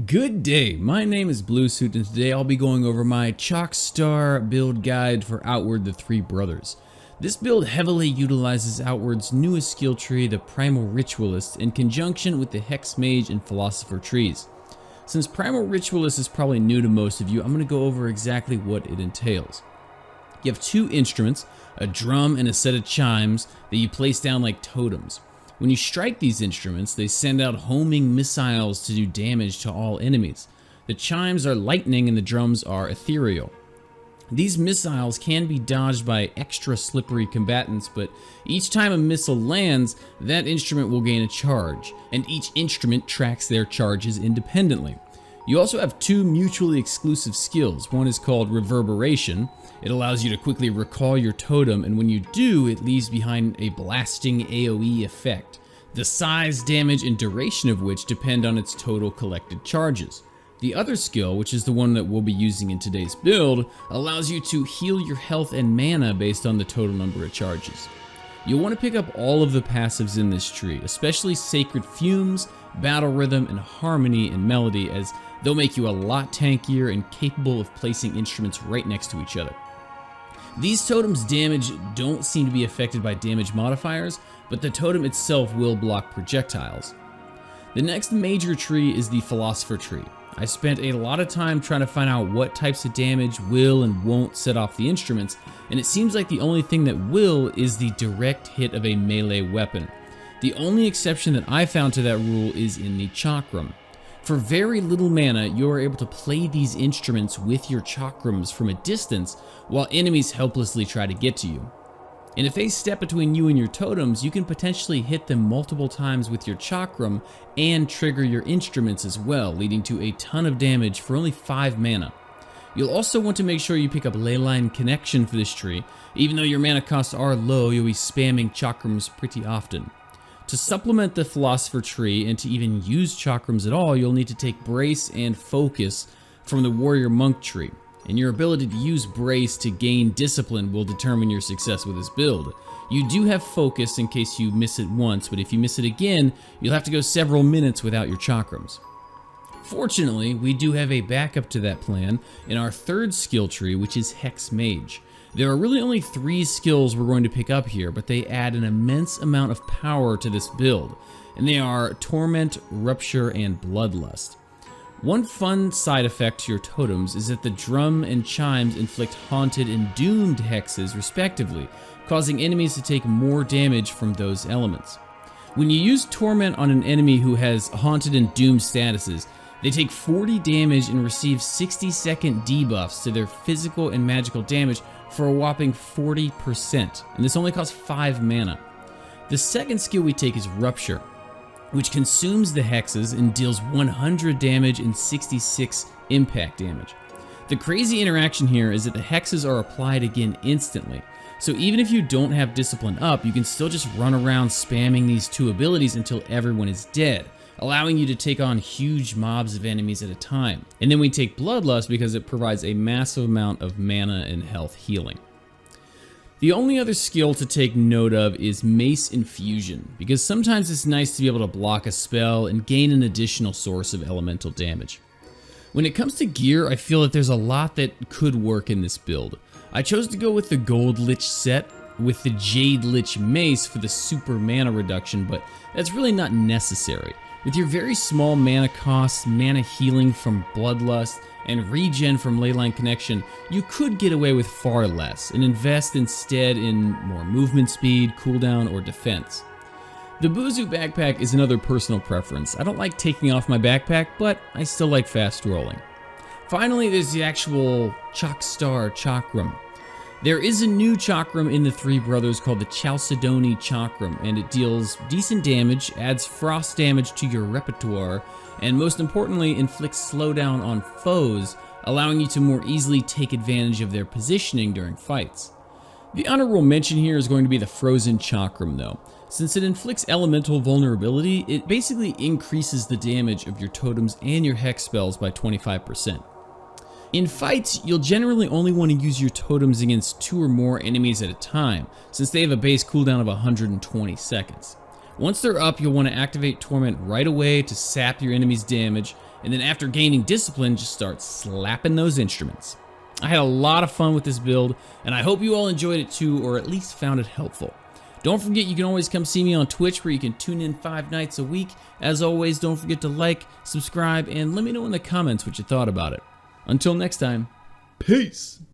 Good day, my name is Bluesuit and today I'll be going over my Chak build guide for Outward the Three Brothers. This build heavily utilizes Outward's newest skill tree, the Primal Ritualist, in conjunction with the Hex Mage and Philosopher trees. Since Primal Ritualist is probably new to most of you, I'm going to go over exactly what it entails. You have two instruments, a drum and a set of chimes that you place down like totems. When you strike these instruments, they send out homing missiles to do damage to all enemies. The chimes are lightning and the drums are ethereal. These missiles can be dodged by extra slippery combatants, but each time a missile lands, that instrument will gain a charge, and each instrument tracks their charges independently. You also have two mutually exclusive skills. One is called Reverberation. It allows you to quickly recall your totem, and when you do, it leaves behind a blasting AoE effect, the size, damage, and duration of which depend on its total collected charges. The other skill, which is the one that we'll be using in today's build, allows you to heal your health and mana based on the total number of charges. You'll want to pick up all of the passives in this tree, especially Sacred Fumes, Battle Rhythm, and Harmony and Melody, as they'll make you a lot tankier and capable of placing instruments right next to each other. These totems' damage don't seem to be affected by damage modifiers, but the totem itself will block projectiles. The next major tree is the Philosopher Tree. I spent a lot of time trying to find out what types of damage will and won't set off the instruments, and it seems like the only thing that will is the direct hit of a melee weapon. The only exception that I found to that rule is in the chakram. For very little mana, you are able to play these instruments with your chakrams from a distance while enemies helplessly try to get to you. And if they step between you and your totems, you can potentially hit them multiple times with your chakram and trigger your instruments as well, leading to a ton of damage for only 5 mana. You'll also want to make sure you pick up Leyline Connection for this tree. Even though your mana costs are low, you'll be spamming chakrams pretty often. To supplement the Philosopher Tree and to even use chakrams at all, you'll need to take Brace and Focus from the Warrior Monk tree. And your ability to use Brace to gain Discipline will determine your success with this build. You do have Focus in case you miss it once, but if you miss it again, you'll have to go several minutes without your chakrams. Fortunately, we do have a backup to that plan in our third skill tree, which is Hex Mage. There are really only 3 skills we're going to pick up here, but they add an immense amount of power to this build, and they are Torment, Rupture, and Bloodlust. One fun side effect to your totems is that the drum and chimes inflict haunted and doomed hexes respectively, causing enemies to take more damage from those elements. When you use Torment on an enemy who has haunted and doomed statuses, they take 40 damage and receive 60-second debuffs to their physical and magical damage for a whopping 40%, and this only costs 5 mana. The second skill we take is Rupture, which consumes the hexes and deals 100 damage and 66 impact damage. The crazy interaction here is that the hexes are applied again instantly, so even if you don't have Discipline up, you can still just run around spamming these 2 abilities until everyone is dead, allowing you to take on huge mobs of enemies at a time. And then we take Bloodlust because it provides a massive amount of mana and health healing. The only other skill to take note of is Mace Infusion, because sometimes it's nice to be able to block a spell and gain an additional source of elemental damage. When it comes to gear, I feel that there's a lot that could work in this build. I chose to go with the Gold Lich set with the Jade Lich Mace for the super mana reduction, but that's really not necessary. With your very small mana costs, mana healing from Bloodlust, and regen from Leyline Connection, you could get away with far less and invest instead in more movement speed, cooldown, or defense. The Buzu backpack is another personal preference. I don't like taking off my backpack, but I still like fast rolling. Finally, there's the actual chakram. There is a new chakram in the Three Brothers called the Chalcedony Chakram, and it deals decent damage, adds frost damage to your repertoire, and most importantly, inflicts slowdown on foes, allowing you to more easily take advantage of their positioning during fights. The honorable mention here is going to be the Frozen Chakram though. Since it inflicts elemental vulnerability, it basically increases the damage of your totems and your hex spells by 25%. In fights, you'll generally only want to use your totems against 2 or more enemies at a time, since they have a base cooldown of 120 seconds. Once they're up, you'll want to activate Torment right away to sap your enemy's damage, and then after gaining discipline, just start slapping those instruments. I had a lot of fun with this build, and I hope you all enjoyed it too, or at least found it helpful. Don't forget, you can always come see me on Twitch, where you can tune in 5 nights a week. As always, don't forget to like, subscribe, and let me know in the comments what you thought about it. Until next time, peace!